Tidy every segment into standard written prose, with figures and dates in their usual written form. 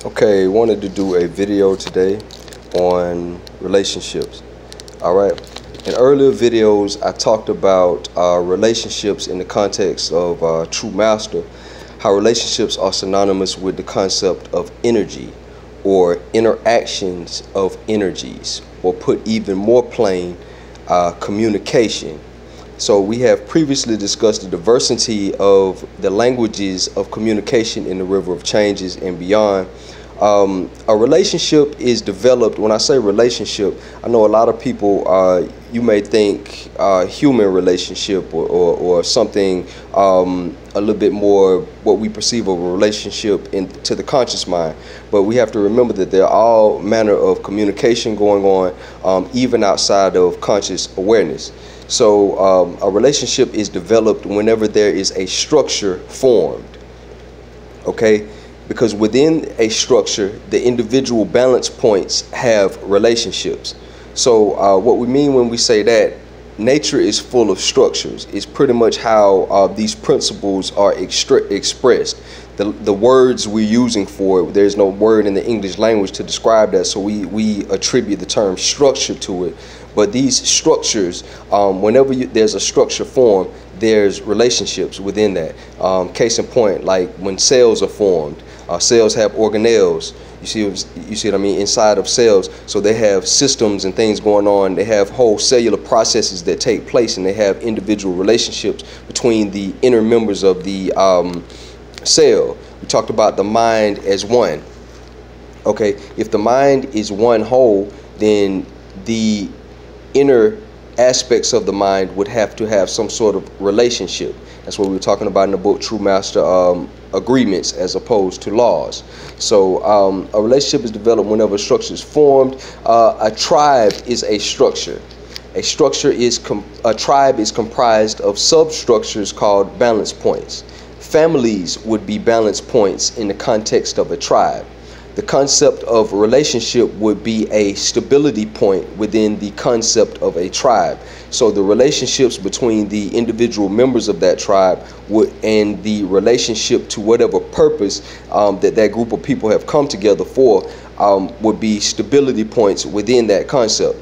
Okay, wanted to do a video today on relationships. All right. In earlier videos, I talked about relationships in the context of True Master, how relationships are synonymous with the concept of energy or interactions of energies, or put even more plain, communication. So we have previously discussed the diversity of the languages of communication in the River of Changes and beyond. A relationship is developed. When I say relationship, I know a lot of people, you may think human relationship or something a little bit more what we perceive of a relationship to the conscious mind. But we have to remember that there are all manner of communication going on, even outside of conscious awareness. So a relationship is developed whenever there is a structure formed, okay? Because within a structure, the individual balance points have relationships. So what we mean when we say that, nature is full of structures. It's pretty much how these principles are expressed. The words we're using for it, there's no word in the English language to describe that, so we attribute the term structure to it. But these structures, whenever there's a structure formed, there's relationships within that. Case in point, like when cells are formed, cells have organelles. You see what I mean? Inside of cells, so they have systems and things going on. They have whole cellular processes that take place, and they have individual relationships between the inner members of the cell. We talked about the mind as one. Okay, if the mind is one whole, then the inner aspects of the mind would have to have some sort of relationship. That's what we were talking about in the book True Master, agreements as opposed to laws. So a relationship is developed whenever a structure is formed. A tribe is a structure. A tribe is comprised of substructures called balance points. Families would be balance points in the context of a tribe. The concept of relationship would be a stability point within the concept of a tribe. So the relationships between the individual members of that tribe and the relationship to whatever purpose that group of people have come together for would be stability points within that concept.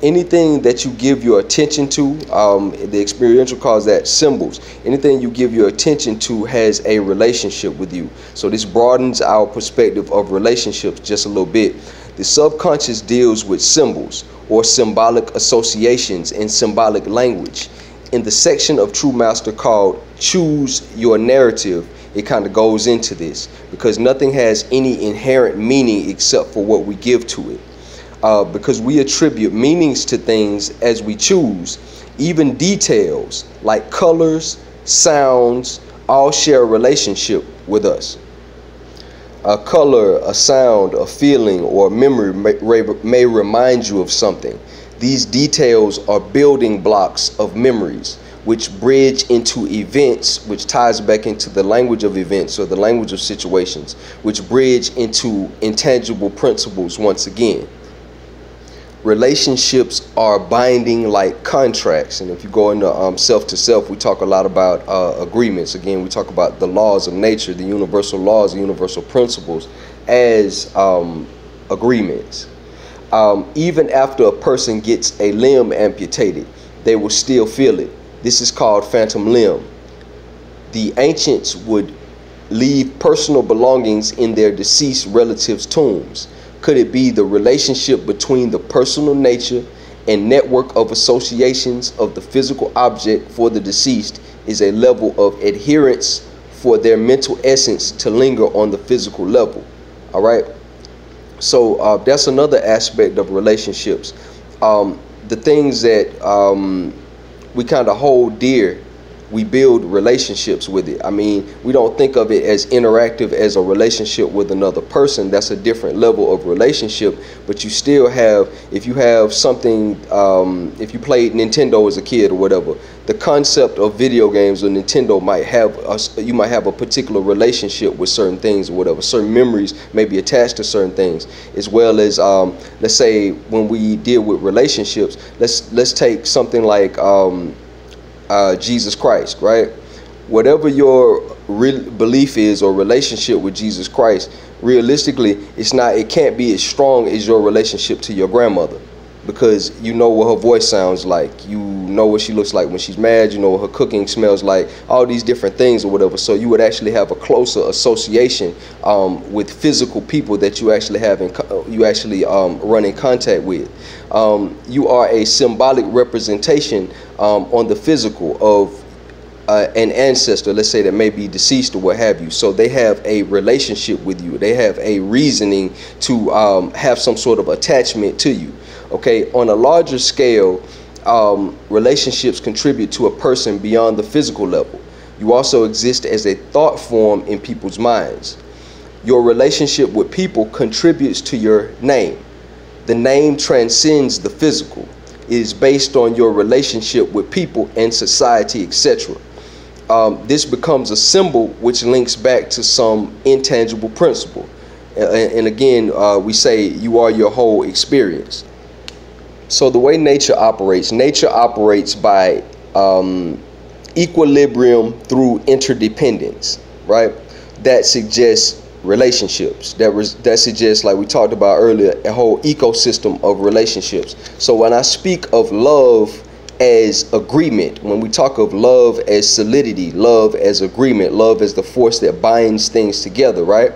Anything that you give your attention to, the experiential calls that symbols. Anything you give your attention to has a relationship with you. So this broadens our perspective of relationships just a little bit. The subconscious deals with symbols or symbolic associations in symbolic language. In the section of True Master called Choose Your Narrative, it kind of goes into this, because nothing has any inherent meaning except for what we give to it. Because we attribute meanings to things as we choose. Even details like colors, sounds, all share a relationship with us. A color, a sound, a feeling, or a memory may remind you of something. These details are building blocks of memories, which bridge into events, which ties back into the language of events or the language of situations, which bridge into intangible principles once again. Relationships are binding like contracts, and if you go into self to self, we talk a lot about agreements. Again, we talk about the laws of nature, the universal laws, the universal principles as agreements. Even after a person gets a limb amputated, they will still feel it. This is called phantom limb. The ancients would leave personal belongings in their deceased relatives' tombs. Could it be the relationship between the personal nature and network of associations of the physical object for the deceased is a level of adherence for their mental essence to linger on the physical level? All right. So that's another aspect of relationships. The things that we kind of hold dear, we build relationships with it. I mean, we don't think of it as interactive as a relationship with another person. That's a different level of relationship. But you still have, if you have something, if you played Nintendo as a kid or whatever, the concept of video games or Nintendo might have, you might have a particular relationship with certain things or whatever. Certain memories may be attached to certain things, as well as, let's say, when we deal with relationships, let's take something like Jesus Christ, right? Whatever your real belief is or relationship with Jesus Christ, realistically, it can't be as strong as your relationship to your grandmother, because you know what her voice sounds like, you know what she looks like when she's mad, you know what her cooking smells like, all these different things or whatever. So you would actually have a closer association with physical people that you actually run in contact with. You are a symbolic representation on the physical of an ancestor, let's say, that may be deceased or what have you. So they have a relationship with you. They have a reasoning to have some sort of attachment to you. Okay, on a larger scale, relationships contribute to a person beyond the physical level. You also exist as a thought form in people's minds. Your relationship with people contributes to your name. The name transcends the physical. It is based on your relationship with people and society, etc. This becomes a symbol which links back to some intangible principle. And again, we say you are your whole experience. So the way nature operates by equilibrium through interdependence, right? That suggests relationships. That suggests, like we talked about earlier, a whole ecosystem of relationships. So when I speak of love as agreement, when we talk of love as solidity, love as agreement, love as the force that binds things together, right?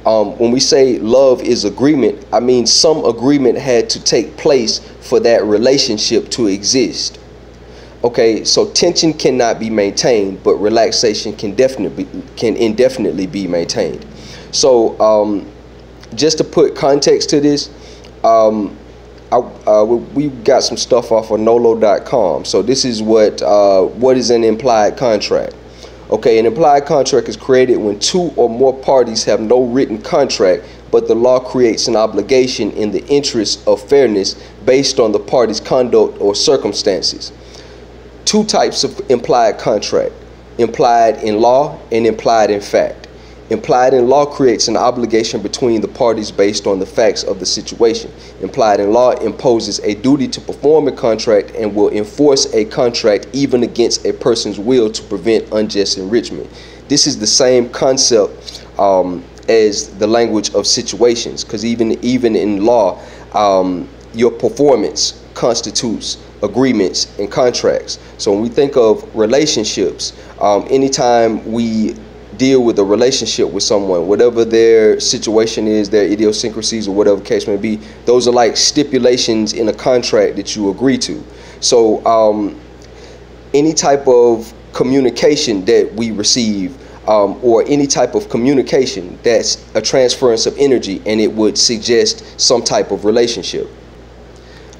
When we say love is agreement, I mean some agreement had to take place for that relationship to exist. Okay, so tension cannot be maintained, but relaxation can indefinitely be maintained. So just to put context to this, we got some stuff off of Nolo.com. So this is what is an implied contract. Okay, an implied contract is created when two or more parties have no written contract, but the law creates an obligation in the interest of fairness based on the party's conduct or circumstances. Two types of implied contract: implied in law and implied in fact. Implied in law creates an obligation between the parties based on the facts of the situation. Implied in law imposes a duty to perform a contract and will enforce a contract even against a person's will to prevent unjust enrichment. This is the same concept as the language of situations, because even in law, your performance constitutes agreements and contracts. So when we think of relationships, anytime we deal with a relationship with someone, whatever their situation is, their idiosyncrasies or whatever case may be, those are like stipulations in a contract that you agree to. So any type of communication that we receive, or any type of communication, that's a transference of energy, and it would suggest some type of relationship.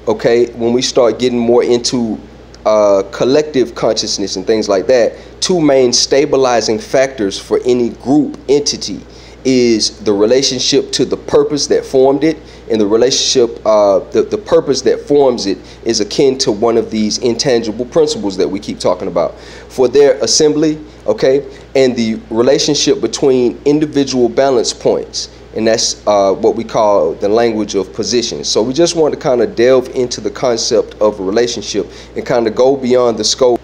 Okay, when we start getting more into collective consciousness and things like that, two main stabilizing factors for any group entity is the relationship to the purpose that formed it, and the relationship, the purpose that forms it is akin to one of these intangible principles that we keep talking about, for their assembly, okay, and the relationship between individual balance points. And that's what we call the language of position. So we just want to kind of delve into the concept of a relationship and kind of go beyond the scope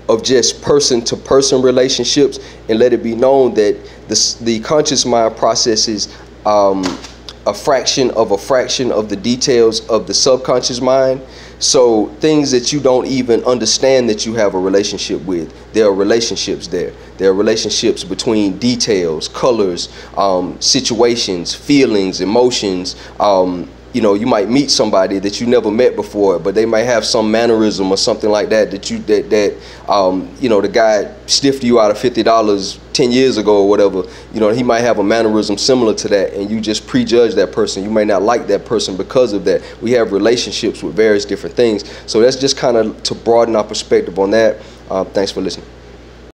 of just person-to-person relationships, and let it be known that the conscious mind processes a fraction of the details of the subconscious mind. So things that you don't even understand that you have a relationship with, there are relationships there. There are relationships between details, colors, situations, feelings, emotions. You know, you might meet somebody that you never met before, but they might have some mannerism or something like that you know, the guy stiffed you out of $50 10 years ago or whatever. You know, he might have a mannerism similar to that, and you just prejudge that person. You may not like that person because of that. We have relationships with various different things. So that's just kind of to broaden our perspective on that. Thanks for listening.